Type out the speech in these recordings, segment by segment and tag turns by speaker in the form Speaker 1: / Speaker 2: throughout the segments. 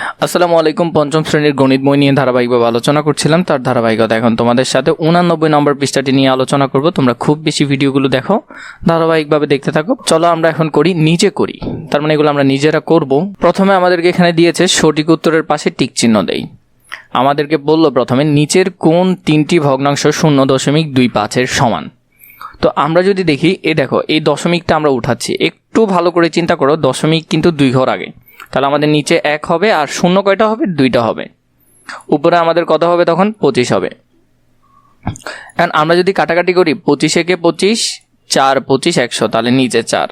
Speaker 1: আসসালামু আলাইকুম। পঞ্চম শ্রেণীর গণিত বই নিয়ে ধারাবাহিকভাবে আলোচনা করছিলাম, তার ধারাবাহিকতা এখন তোমাদের সাথে 89 নম্বর পৃষ্ঠাটি নিয়ে আলোচনা করব। তোমরা খুব বেশি ভিডিওগুলো দেখো, ধারাবাহিকভাবে দেখতে থাকো। চলো আমরা এখন করি, নিজে করি, তার মানে এগুলো আমরা নিজেরা করব। প্রথমে আমাদেরকে এখানে দিয়েছে সঠিক উত্তরের পাশে টিক চিহ্ন দেই। আমাদেরকে বললো প্রথমে নিচের কোন তিনটি ভগ্নাংশ 0.25-এর সমান। তো আমরা যদি দেখি, দেখো এই দশমিকটা আমরা উঠাচ্ছি, একটু ভালো করে চিন্তা করো, দশমিক কিন্তু 2 ঘর আগে, তাহলে আমাদের নিচে 1 হবে আর শূন্য কয়টা হবে? 2টা হবে। উপরে আমাদের কত হবে তখন? 25 হবে। কারণ আমরা যদি কাটাকাটি করি, 25 একে 25, 4 25 100, তাহলে নিচে 4,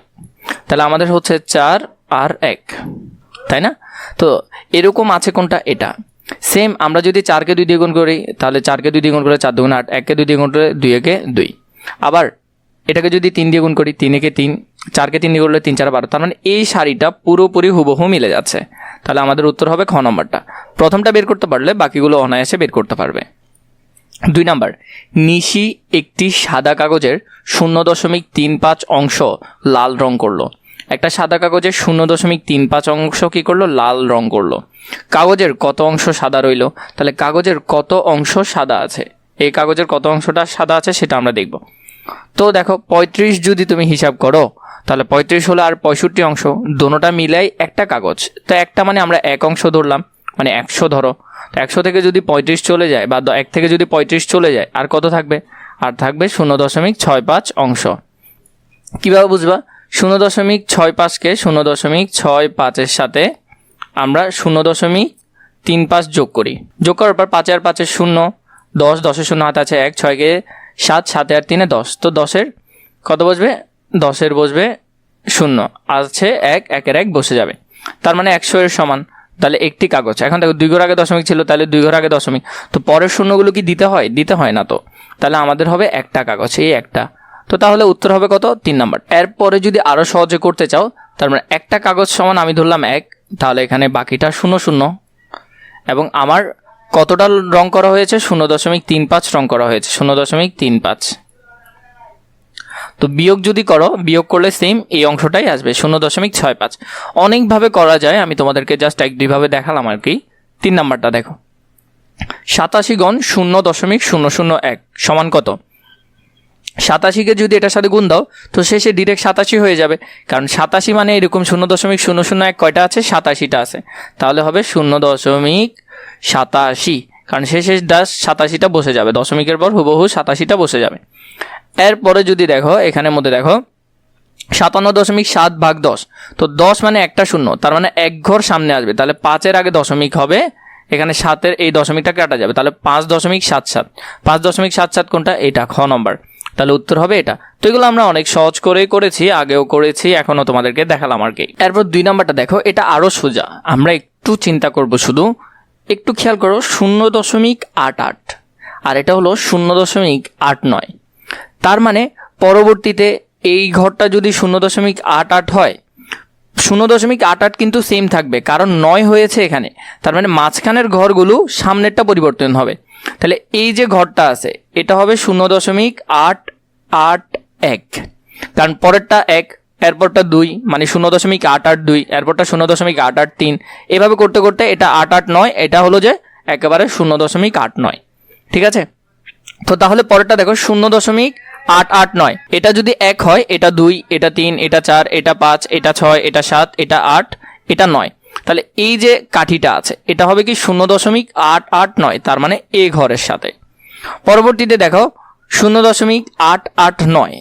Speaker 1: তাহলে আমাদের হচ্ছে 4 আর 1, তাই না? তো এরকম আছে কোনটা? এটা সেম। আমরা যদি 4কে 2 দিয়ে গুণ করি, তাহলে 4কে 2 দিয়ে গুণ করে 4 2 8, 1কে 2 দিয়ে গুণ করে 2 একে 2। আবার এটাকে যদি 3 দিয়ে গুণ করি, 3 একে 3, 4কে 3 দিয়ে করলে 3 4 12, তার মানে এই সারিটা পুরোপুরি হুবহু মিলে যাচ্ছে। তাহলে আমাদের উত্তর হবে খ নম্বরটা। প্রথমটা বের করতে পারলে বাকিগুলো অনায়াসে বের করতে পারবে। 2 নাম্বার, নিশি একটি সাদা কাগজের 0.35 অংশ লাল রং করলো। একটা সাদা কাগজের 0.35 অংশ কি করলো? লাল রং করলো। কাগজের কত অংশ সাদা রইল? তাহলে কাগজের কত অংশ সাদা আছে, এই কাগজের কত অংশটা সাদা আছে সেটা আমরা দেখব। তো দেখো 35 যদি তুমি হিসাব করো, তাহলে 35 হলো আর 65 অংশ, দোনোটা মিলাই একটা কাগজ। তো একটা মানে আমরা 1 অংশ ধরলাম, মানে 100 ধরো। তো 100 থেকে যদি 35 চলে যায়, বা 1 থেকে যদি 35 চলে যায়, আর কত থাকবে? আর থাকবে 0.65 অংশ। কীভাবে বুঝবা? 0.65কে 0.65-এর সাথে আমরা 0.35 যোগ করি। যোগ করার পর 5 আর 5 0, 10, 10-এর 0 হাতে আছে 1, 6-কে 7, 7 আর 3 10। তো 10-এর কত বসবে? 10-এর বসবে 0, আছে 1, 1-এর 1 বসে যাবে, তার মানে 100-এর সমান। তাহলে একটি কাগজ। এখন দেখো 2 ঘর আগে দশমিক ছিল, তাহলে 2 ঘর আগে দশমিক, তো পরের শূন্যগুলো কি দিতে হয়? দিতে হয় না। তো তাহলে আমাদের হবে একটা কাগজ, এই একটা। তো তাহলে উত্তর হবে কত? 3 নাম্বার। এরপরে যদি আরও সহজে করতে চাও, তার মানে একটা কাগজ সমান আমি ধরলাম 1, তাহলে এখানে বাকিটা 0 0, এবং আমার কতটা রং করা হয়েছে? 0.35 রং করা হয়েছে, 0.35। তো বিয়োগ যদি করো, বিয়োগ করলে সেম এই অংশটাই আসবে, 0.65। অনেকভাবে করা যায়, আমি তোমাদেরকে জাস্ট 1-2 ভাবে দেখালাম আর কি। 3 নাম্বারটা দেখো, 87 গুণ 0.001 সমান কত? 87কে যদি এটার সাথে গুণ দাও, তো শেষে ডিরেক্ট 87 হয়ে যাবে, কারণ 87 মানে এরকম 0.001 কয়টা আছে? 87টা আছে। তাহলে হবে 0.87, কারণ শেষে 87টা বসে যাবে, দশমিকের পর হুবহু 87টা বসে যাবে। এরপরে যদি দেখো, এখানের মধ্যে দেখো 57.7 ভাগ 10, তো 10 মানে একটা শূন্য, তার মানে 1 ঘর সামনে আসবে, তাহলে 5-এর আগে দশমিক হবে, এখানে 7-এর এই দশমিকটা কাটা যাবে, তাহলে 5.77। 5.77 কোনটা? এটা, খ নম্বর। তাহলে উত্তর হবে এটা। তো এগুলো আমরা অনেক সহজ করে করেছি, আগেও করেছি, এখনও তোমাদেরকে দেখালাম আর কি। এরপর 2 নাম্বারটা দেখো, এটা আরও সোজা। আমরা একটু চিন্তা করব, শুধু একটু খেয়াল করো, 0.88 আর এটা হলো 0.89। তার মানে পরবর্তীতে এই ঘরটা যদি 0.88 হয়, 0.88 কিন্তু সেম থাকবে, কারণ 9 হয়েছে এখানে, তার মানে মাঝখানের ঘরগুলো সামনেরটা পরিবর্তন হবে। তাহলে এই যে ঘরটা আছে, এটা হবে 0.881, কারণ পরেরটা 1, এরপরটা 2, মানে 0.882, এরপরটা 0.883, এভাবে করতে করতে এটা 889, এটা হলো যে একেবারে 0.89। ঠিক আছে? তো তাহলে পরেরটা দেখো 0.889, এটা যদি 1 হয়, এটা 2, এটা 3, এটা 4, এটা 5, এটা 6, এটা 7, এটা 8, এটা 9, তাহলে এই যে কাঠিটা আছে এটা হবে কি 0.889, তার মানে এ ঘরের সাথে। পরবর্তীতে দেখো 0.889,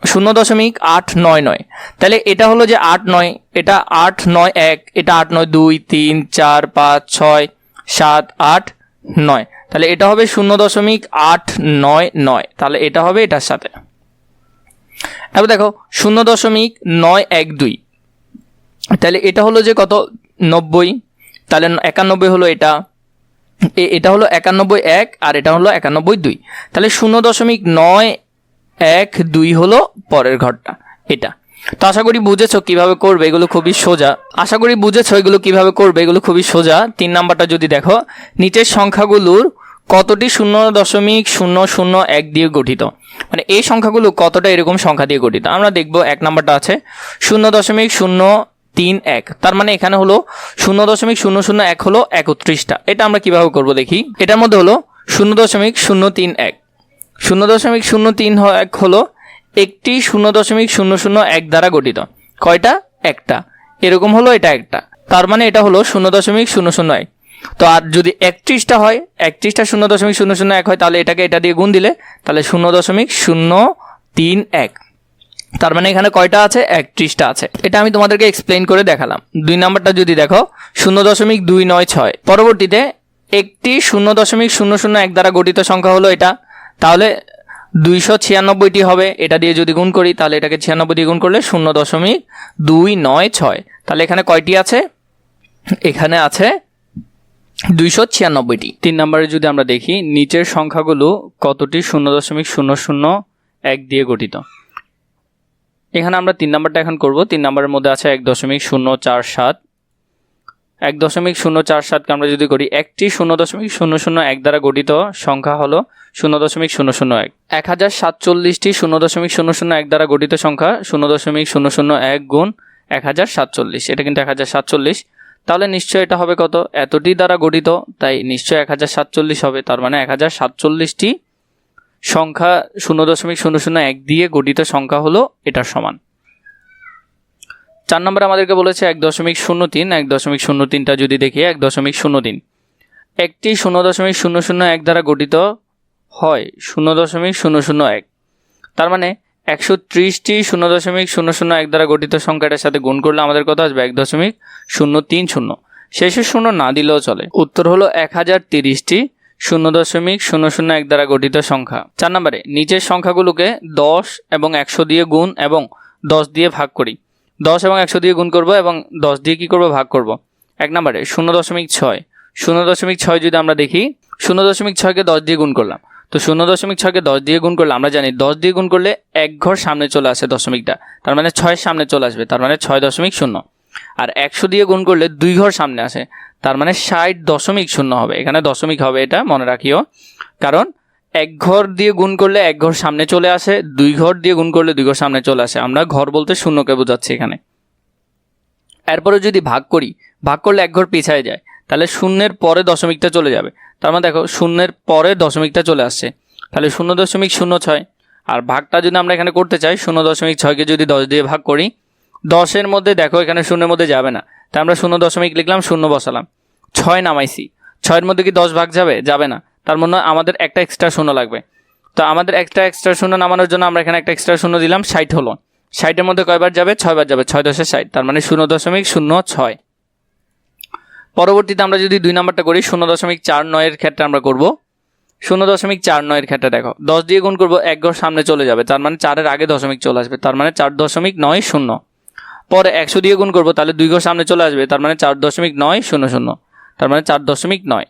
Speaker 1: 0.899, তাহলে এটা হলো যে 89, এটা 891, এটা 892, 3, 4, 5, 6, 7, 8, 9, তাহলে এটা হবে 0.899, তাহলে এটা হবে এটার সাথে। এবার দেখো 0.912, তাহলে এটা হলো যে কত? 90, তাহলে 91 হলো এটা, এটা হলো 91 আর এটা হলো 91 তাহলে 0.912 হলো পরের ঘরটা, এটা। তো আশা করি বুঝেছো কিভাবে করবে, এগুলো খুবই সোজা। আশা করি বুঝেছো এগুলো কিভাবে করবে, এগুলো খুবই সোজা। 3 নাম্বারটা যদি দেখো, নিচের সংখ্যাগুলোর কতটি 0.001 দিয়ে গঠিত, মানে এই সংখ্যাগুলো কতটা এরকম সংখ্যা দিয়ে গঠিত। আমরা দেখব 1 নাম্বারটা আছে 0.0 0.31। তার মানে এখানে হলো 0.001 হলো 31টা। এটা আমরা কিভাবে করব দেখি। এটার মধ্যে হলো 0.031, 0.031 হলো একটি 0.001 দ্বারা গঠিত। কয়টা? একটা। এরকম হলো এটা একটা, তার মানে এটা হলো 0.001। তো আর যদি 31টা হয়, 31টা 0.001 হয়, তাহলে এটাকে এটা দিয়ে গুণ দিলে তাহলে 0.031। তার মানে এখানে কয়টা আছে? 31টা আছে। এটা আমি তোমাদেরকে এক্সপ্লেইন করে দেখালাম। 2 নাম্বারটা যদি দেখো 0.296। পরবর্তীতে একটি 0.001 দ্বারা গঠিত সংখ্যা হলো এটা, তাহলে 296টি হবে। এটা দিয়ে যদি গুণ করি তাহলে এটাকে 96 দিয়ে গুণ করলে 0.296। তাহলে এখানে কয়টি আছে? এখানে আছে 296টি। 3 নম্বরে যদি আমরা দেখি নিচের সংখ্যাগুলো কতটি 0.001 দিয়ে গঠিত। এখানে আমরা 3 নাম্বারটা এখন করব। 3 নাম্বারের মধ্যে আছে 1.047। 1.047কে আমরা যদি করি, একটি 0.001 দ্বারা গঠিত সংখ্যা হলো 0.001। 1047টি 0.001 দ্বারা গঠিত সংখ্যা 0.001 গুণ 1047। এটা কিন্তু 1047। তাহলে নিশ্চয় এটা হবে কত? এতটি দ্বারা গঠিত, তাই নিশ্চয় 1047 হবে। তার মানে 1047টি সংখ্যা 0.001 দিয়ে গঠিত সংখ্যা হলো এটার সমান। 4 নম্বরে আমাদেরকে বলেছে 1.03। 1.03টা যদি দেখি, 1.03 একটি 0.001 দ্বারা গঠিত হয় 0.001। তার মানে 130টি 0.001 দ্বারা গঠিত সংখ্যাটার সাথে গুণ করলে আমাদের কত আসবে? 1.030। শেষের শূন্য না দিলেও চলে। উত্তর হলো 1030টি 0.001 দ্বারা গঠিত সংখ্যা। 4 নম্বরে নিচের সংখ্যাগুলোকে 10 এবং 100 দিয়ে গুণ এবং 10 দিয়ে ভাগ করি। 10 এবং 100 দিয়ে গুণ করব এবং 10 দিয়ে কি করব? ভাগ করব। 1 নম্বরে 0.6। 0.6 যদি আমরা দেখি, 0.6কে 10 দিয়ে গুণ করলাম। তো 0.6কে 10 দিয়ে গুণ করলে আমরা জানি 10 দিয়ে গুণ করলে এক ঘর সামনে চলে আসে দশমিকটা, তার মানে 6 সামনে চলে আসবে, তার মানে 6.0। আর 100 দিয়ে গুণ করলে 2 ঘর সামনে আসে, তার মানে 60.0 হবে। এখানে দশমিক হবে, এটা মনে রাখিও, কারণ এক ঘর দিয়ে গুণ করলে এক ঘর সামনে চলে আসে, 2 ঘর দিয়ে গুণ করলে 2 ঘর সামনে চলে আসে। আমরা ঘর বলতে শূন্যকে বোঝাচ্ছি এখানে। এরপরে যদি ভাগ করি, ভাগ করলে এক ঘর পিছায় যায়, তাহলে শূন্যের পরে দশমিকটা চলে যাবে। তার মানে দেখো শূন্যের পরে দশমিকটা চলে আসছে, তাহলে 0.06। আর ভাগটা যদি আমরা এখানে করতে চাই, 0.6কে যদি 10 দিয়ে ভাগ করি, 10-এর মধ্যে দেখো এখানে শূন্যের মধ্যে যাবে না, তাই আমরা 0 লিখলাম, 0 বসালাম, 6 নামাইছি। 6-এর মধ্যে কি 10 ভাগ যাবে? যাবে না। তার মানে আমাদের একটা এক্সট্রা শূন্য লাগবে। তো আমাদের একটা এক্সট্রা শূন্য নামানোর জন্য আমরা এখানে একটা এক্সট্রা শূন্য দিলাম, 60 হলো। 60-এর মধ্যে কয়বার যাবে? 6 বার যাবে। 6×10 = 60, তার মানে 0.06। পরবর্তীতে আমরা যদি 2 নাম্বারটা করি, 0.49-এর ক্ষেত্রে আমরা করব। 0.49-এর ক্ষেত্রে দেখো 10 দিয়ে গুণ করব, এক ঘর সামনে চলে যাবে, তার মানে 4-এর আগে দশমিক চলে আসবে, তার মানে 4.90। পরে 100 দিয়ে গুণ করব, তাহলে 2 ঘর সামনে চলে আসবে, তার মানে 4.900, তার মানে 4.9।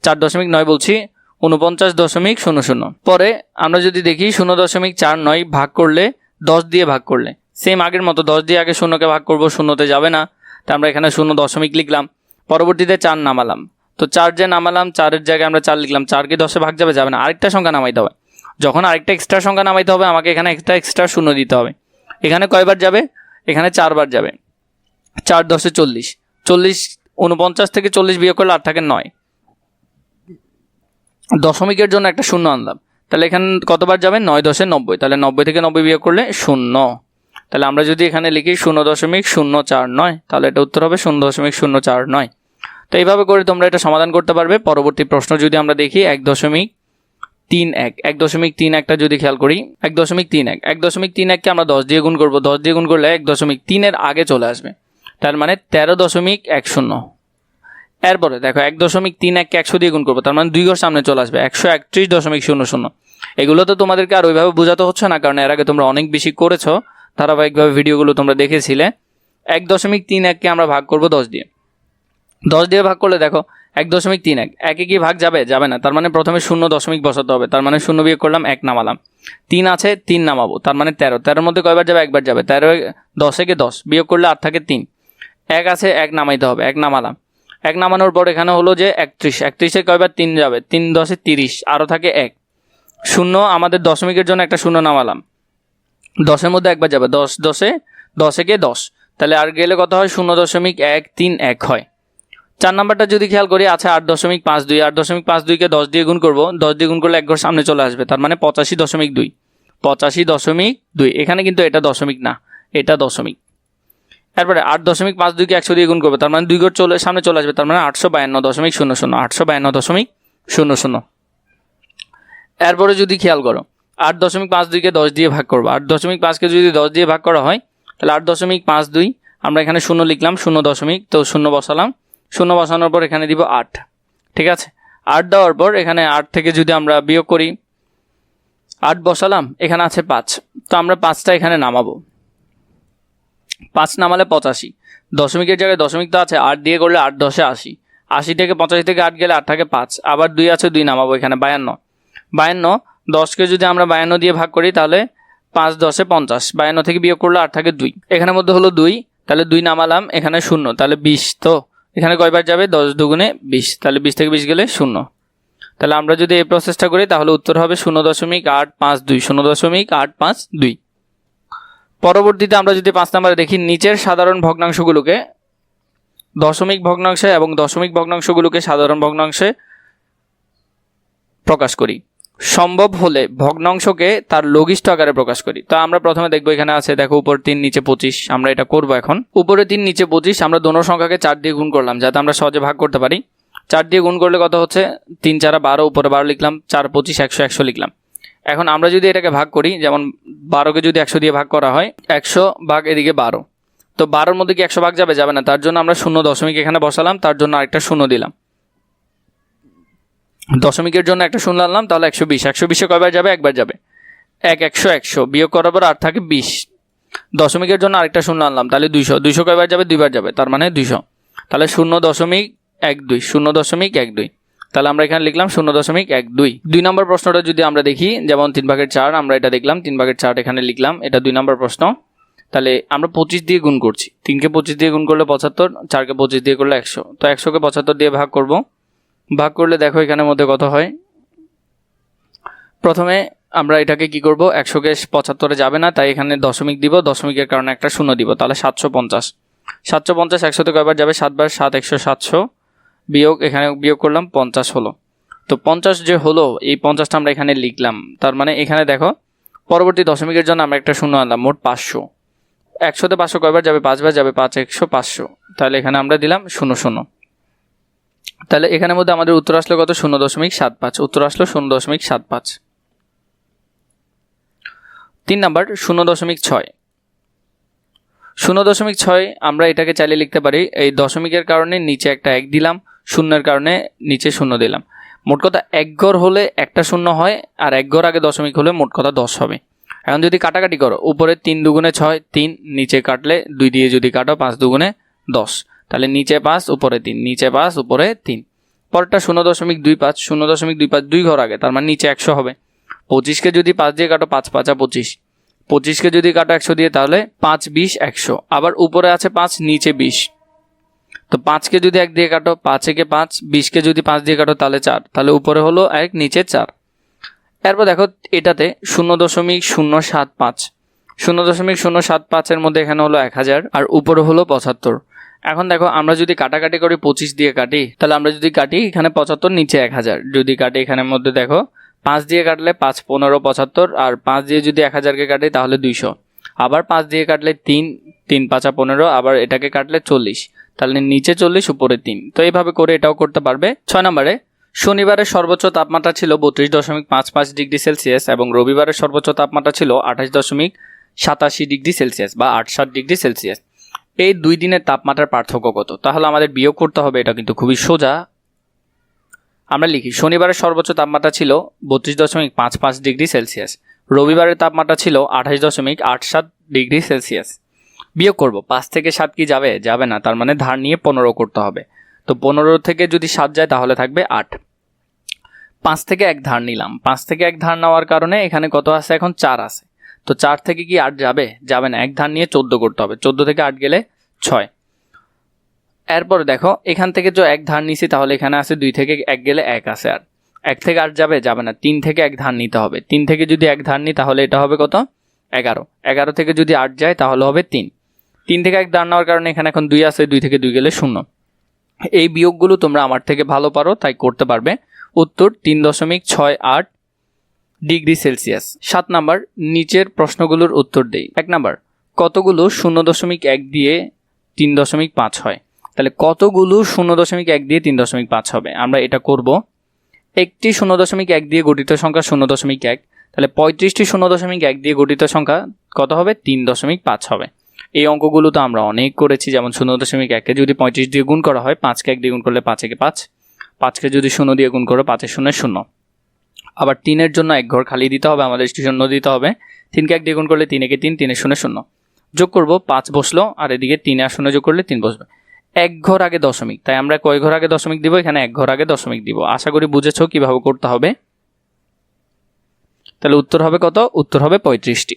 Speaker 1: 4.9 বলছি, 49.00। পরে আমরা যদি দেখি 0.49 ভাগ করলে 10 দিয়ে ভাগ করলে সেম আগের মতো 10 দিয়ে আগে শূন্যকে ভাগ করব, শূন্যতে যাবে না, তা আমরা এখানে 0 লিখলাম। পরবর্তীতে 4 নামালাম, তো 4 যে নামালাম, 4-এর জায়গায় আমরা 4 লিখলাম। 4কে 10-এ ভাগ যাবে? যাবে না। আরেকটা সংখ্যা নামাইতে হবে। যখন আরেকটা এক্সট্রা সংখ্যা নামাইতে হবে, আমাকে এখানে একটা এক্সট্রা শূন্য দিতে হবে। এখানে কয়বার যাবে? এখানে 4 বার যাবে। 4×10 = 40। 49 থেকে 40 বিয়োগ করলে আর থাকে 9। দশমিকের জন্য একটা শূন্য আনলাম, তাহলে এখানে কতবার যাবে? 9×10 = 90। তাহলে 90 থেকে 90 বিয়োগ করলে 0। তাহলে আমরা যদি এখানে লিখি 0.049, তাহলে এটা উত্তর হবে 0.049। তো এইভাবে করে তোমরা এটা সমাধান করতে পারবে। পরবর্তী প্রশ্ন যদি আমরা দেখি 1.31। 1.31টা যদি খেয়াল করি, 1.31কে আমরা 10 দিয়ে গুণ করব। 10 দিয়ে গুণ করলে 1.3-এর আগে চলে আসবে, তার মানে 13.10। এরপরে দেখো 1.31কে 100 দিয়ে গুণ করবো, তার মানে 2 ঘর সামনে চলে আসবে, 131.00। এগুলো তো তোমাদেরকে আর ওইভাবে বোঝাতে হচ্ছে না, কারণ এর আগে তোমরা অনেক বেশি করেছো, ধারাবাহিকভাবে ভিডিওগুলো তোমরা দেখেছিলে। 1.31কে আমরা ভাগ করব 10 দিয়ে। 10 দিয়ে ভাগ করলে দেখো 1.31, একে কি ভাগ যাবে? যাবে না। তার মানে প্রথমে 0 বসাতে হবে, তার মানে 0 বিয়োগ করলাম, 1 নামালাম। 3 আছে, 3 নামাবো, তার মানে 13। 13-এর মধ্যে কয়বার যাবে? একবার যাবে। 10 বিয়োগ করলে আর থাকে 3। 1 আছে, 1 নামাইতে হবে, 1 নামালাম। 1 নামানোর পর এখানে হলো যে 31। 31-এ কয়বার? 3 যাবে, 3×10 = 30, আরও থাকে 1। 0 আমাদের দশমিকের জন্য একটা শূন্য নামালাম, 10-এর মধ্যে একবার যাবে, 10×10 = 10। তাহলে আর গেলে কত হয় 0.131 হয়। 4 নাম্বারটা যদি খেয়াল করি আছে 8.52, 8.52কে 10 দিয়ে গুণ করব, 10 দিয়ে গুণ করলে এক ঘর সামনে চলে আসবে, তার মানে 85.2, 85.2। এখানে কিন্তু এটা দশমিক না, এটা দশমিক। এরপরে 8.52কে 100 দিয়ে গুণ করবো, তার মানে 2 ঘর সামনে চলে আসবে, তার মানে 852.00, 852.00। এরপরে যদি খেয়াল করো 8.52কে 10 দিয়ে ভাগ করবো, 8.5কে যদি 10 দিয়ে ভাগ করা হয় তাহলে 8.52, আমরা এখানে 0 লিখলাম, 0 তো 0 বসালাম, 0 বসানোর পর এখানে দিব 8। ঠিক আছে, 8 দেওয়ার পর এখানে 8 থেকে যদি আমরা বিয়োগ করি, 8 বসালাম, এখানে আছে 5, তো আমরা 5টা এখানে নামাবো। 5 নামালে 85, দশমিকের জায়গায় দশমিক তো আছে, 8 দিয়ে করলে 8 10 80, 80 থেকে 85 থেকে 8 গেলে 8 থাকে 5, আবার 2 আছে, 2 নামাবো এখানে 52, 10কে যদি আমরা 52 দিয়ে ভাগ করি তাহলে 5 10 50, 52 থেকে বিয়োগ করলে 8 থাকে 2, এখানের মধ্যে হলো 2, তাহলে 2 নামালাম, এখানে 0, তাহলে 20, তো এখানে কয়বার যাবে 10 দুগুণে 20, তাহলে 20 থেকে 20 গেলে 0। তাহলে আমরা যদি এই প্রসেসটা করি তাহলে উত্তর হবে 0.852, 0.852। পরবর্তীতে আমরা যদি 5 নম্বরে দেখি, নিচের সাধারণ ভগ্নাংশগুলোকে দশমিক ভগ্নাংশে এবং দশমিক ভগ্নাংশগুলোকে সাধারণ ভগ্নাংশে প্রকাশ করি, সম্ভব হলে ভগ্নাংশকে তার লঘিষ্ঠ আকারে প্রকাশ করি। তো আমরা প্রথমে দেখবো, এখানে আছে দেখো উপর 3 নিচে 25, আমরা এটা করব এখন। উপরে 3 নিচে 25, আমরা দোনো সংখ্যাকে 4 দিয়ে গুণ করলাম যাতে আমরা সহজে ভাগ করতে পারি। 4 দিয়ে গুণ করলে কত হচ্ছে 3 4 12, উপরে 12 লিখলাম, 4 25 100, 100 লিখলাম। এখন আমরা যদি এটাকে ভাগ করি, যেমন 12কে যদি 100 দিয়ে ভাগ করা হয়, 100 ভাগ এদিকে 12, তো 12-র মধ্যে কি 100 ভাগ যাবে? যাবে না, তার জন্য আমরা 0 এখানে বসালাম, তার জন্য আরেকটা 0 দিলাম, দশমিকের জন্য একটা 0 আনলাম, তাহলে 120, 120-এ কয়বার যাবে? একবার যাবে, 1 100 100 বিয়োগ করার পর আর থাকে 20, দশমিকের জন্য আরেকটা 0 আনলাম, তাহলে 200, 200 কয়বার যাবে? 2বার যাবে, তার মানে 200, তাহলে 0.12, 0.12, তাহলে আমরা এখানে লিখলাম 0.12। 2 নম্বর প্রশ্নটা যদি আমরা দেখি, যেমন 3/4, আমরা এটা দেখলাম 3/4 এখানে লিখলাম, এটা 2 নম্বর প্রশ্ন। তাহলে আমরা 25 দিয়ে গুণ করছি, 3কে 25 দিয়ে গুণ করলে 75, 4কে 25 দিয়ে করলে 100, তো 100কে 75 দিয়ে ভাগ করব, ভাগ করলে দেখো এখানের মধ্যে কত হয়। প্রথমে আমরা এটাকে কি করব, 100কে 75-এ যাবে না, তাই এখানে দশমিক দিব, দশমিকের কারণে একটা 0 দিব, তাহলে 750, 750 100-তে কয়বার যাবে? 7 বার, 7 100 700, বিয়োগ এখানে বিয়োগ করলাম 50 হলো, তো 50 যে হলো, এই 50টা আমরা এখানে লিখলাম, তার মানে এখানে দেখো পরবর্তী দশমিকের জন্য আমরা একটা 0 আনলাম, মোট 500, 100-তে 500 কয়বার যাবে? 5 বার যাবে, 5 100 500, তাহলে এখানে আমরা দিলাম 00, তাহলে এখানের মধ্যে আমাদের উত্তর আসলো কত? 0.75, উত্তর আসলো 0.75। 3 নাম্বার 0.6, 0.6 আমরা এটাকে চাইলে লিখতে পারি, এই দশমিকের কারণে নিচে একটা 1 দিলাম, শূন্যের কারণে নিচে 0 দিলাম, মোট কথা 1 ঘর হলে একটা 0 হয়, আর 1 ঘর আগে দশমিক হলে মোট কথা 10 হবে। এখন যদি কাটাকাটি করো, উপরে 3 দুগুণে 6, 3, নিচে কাটলে 2 দিয়ে যদি কাটো 5 দুগুণে 10, তাহলে নিচে 5 উপরে 3, নিচে 5 উপরে 3, পরেরটা 0.25, 0.25 2 ঘর আগে, তার মানে নিচে 100 হবে। 25কে যদি 5 দিয়ে কাটো, 5 5 25, 25কে যদি কাটো 100 দিয়ে, তাহলে 5 20 100, আবার উপরে আছে 5, নিচে 20, তো 5কে যদি 1 দিয়ে কাটো, 5 একে 5, 20কে যদি 5 দিয়ে কাটো তাহলে 4, তাহলে উপরে হলো 1, নিচে 4। এরপর দেখো এটাতে 0.075, 0.075 এর মধ্যে এখানে হলো 1000, আর উপরে হলো 75। এখন দেখো আমরা যদি কাটাকাটি করি, 25 দিয়ে কাটি, তাহলে আমরা যদি কাটি এখানে 75, নিচে 1000, যদি কাটি এখানের মধ্যে দেখো 5 দিয়ে কাটলে 5 15 75, আর 5 দিয়ে যদি 1000-কে কাটি তাহলে 200, আবার 5 দিয়ে কাটলে 3 3 5 15, আবার এটাকে কাটলে 40, তাহলে নিচে 40 উপরে 3, তো এইভাবে করে এটাও করতে পারবে। 6 নম্বরে শনিবারের সর্বোচ্চ তাপমাত্রা ছিল 32.55 ডিগ্রি সেলসিয়াস এবং রবিবারের সর্বোচ্চ তাপমাত্রা ছিল 28.87 ডিগ্রি সেলসিয়াস বা 68 ডিগ্রি সেলসিয়াস। এই 2 দিনের তাপমাত্রার পার্থক্য কত? তাহলে আমাদের বিয়োগ করতে হবে, এটা কিন্তু খুবই সোজা। আমরা লিখি, শনিবারের সর্বোচ্চ তাপমাত্রা ছিল 32.55 ডিগ্রি সেলসিয়াস, রবিবারের তাপমাত্রা ছিল 28.87 ডিগ্রি সেলসিয়াস। বিয়োগ করব, 5 থেকে 7 কি যাবে? যাবে না, তার মানে ধার নিয়ে 15 করতে হবে, তো 15 থেকে যদি 7 যায় তাহলে থাকবে 8। 5 থেকে 1 ধার নিলাম, 5 থেকে 1 ধার নেওয়ার কারণে এখানে কত আছে? এখন 4 আছে, তো 4 থেকে কি 8 যাবে? যাবে না, 1 ধার নিয়ে 14 করতে হবে, 14 থেকে 8 গেলে 6। এরপরে দেখো এখান থেকে যে 1 ধার নিছি, তাহলে এখানে আছে 2 থেকে 1 গেলে 1 আছে, আর 1 থেকে 8 যাবে? যাবে না, 3 থেকে 1 ধার নিতে হবে, 3 থেকে যদি 1 ধার নিই তাহলে এটা হবে কত? 11, 11 থেকে যদি 8 যায় তাহলে হবে 3, 3 থেকে 1 দাঁড় নেওয়ার কারণে এখানে এখন 2 আছে, 2 থেকে 2 গেলে 0। এই বিয়োগগুলো তোমরা আমার থেকে ভালো পারো, তাই করতে পারবে। উত্তর 3.68 ডিগ্রি সেলসিয়াস। 7 নাম্বার, নিচের প্রশ্নগুলোর উত্তর দেই। 1 নাম্বার, কতগুলো 0.1 দিয়ে 3.5 হয়? তাহলে কতগুলো 0.1 দিয়ে 3.5 হবে? আমরা এটা করব। একটি 0.1 দিয়ে গঠিত সংখ্যা 0.1, তাহলে 35টি 0.1 দিয়ে গঠিত সংখ্যা কত হবে? 3.5 হবে। এই অঙ্কগুলো তো আমরা অনেক করেছি, যেমন 0.1কে যদি 35 দিয়ে গুণ করা হয়, 5কে 1 দিয়ে গুণ করলে 5 একে 5, 5কে যদি 0 দিয়ে গুণ করো 5 এর 0 0। আবার 3-এর জন্য 1 ঘর খালি দিতে হবে, আমাদের 0 দিতে হবে। 3কে 1 দিয়ে গুণ করলে 3 একে 3, 3 এর 0 0। যোগ করব, 5 বসলো, আর এদিকে 3 আর 0 যোগ করলে 3 বসবে। 1 ঘর আগে দশমিক, তাই আমরা কয় ঘর আগে দশমিক দিব? এখানে 1 ঘর আগে দশমিক দিব। আশা করি বুঝেছো কিভাবে করতে হবে। তাহলে উত্তর হবে কত? উত্তর হবে 35টি।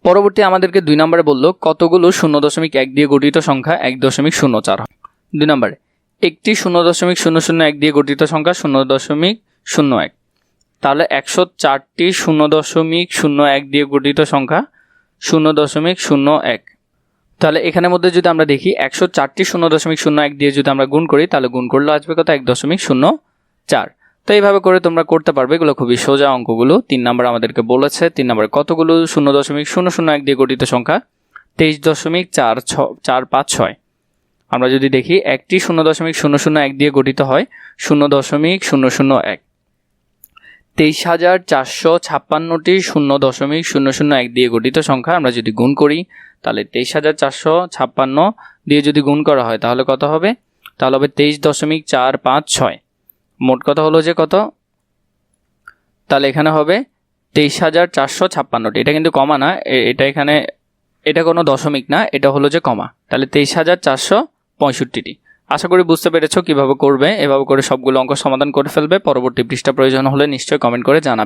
Speaker 1: পরবর্তী আমাদেরকে 2 নম্বরে বললো কতগুলো 0.1 দিয়ে গঠিত সংখ্যা 1.04 হয়। 2 নম্বরে, একটি 0.001 দিয়ে গঠিত সংখ্যা 0.01। তাহলে 104টি 0.01 দিয়ে গঠিত সংখ্যা 0.01। তাহলে এখানের মধ্যে যদি আমরা দেখি 104টি 0.01 দিয়ে যদি আমরা গুণ করি, তাহলে গুণ করলে আসবে কত? 1.04। তো এইভাবে করে তোমরা করতে পারবে, এগুলো খুবই সোজা অঙ্কগুলো। 3 নাম্বার আমাদেরকে বলেছে 3 নম্বরে কতগুলো 0.001 দিয়ে গঠিত সংখ্যা 23.456। আমরা যদি দেখি একটি 0.001 দিয়ে গঠিত হয় 0.001। 23,456টি 0.001 দিয়ে গঠিত সংখ্যা আমরা যদি গুণ করি, তাহলে 23,456 দিয়ে যদি গুণ করা হয় তাহলে কত হবে? তাহলে হবে 23.456। মোট কথা হলো যে কত? তাহলে এখানে হবে 23,456টি। এটা কিন্তু কমা না, এটা এখানে এটা কোনো দশমিক না, এটা হলো যে কমা। তাহলে 23,465টি। আশা করি বুঝতে পেরেছো কিভাবে করবে। এভাবে করে সবগুলো অঙ্ক সমাধান করে ফেলবে। পরবর্তী পৃষ্ঠা প্রয়োজন হলে নিশ্চয়ই কমেন্ট করে জানাবে।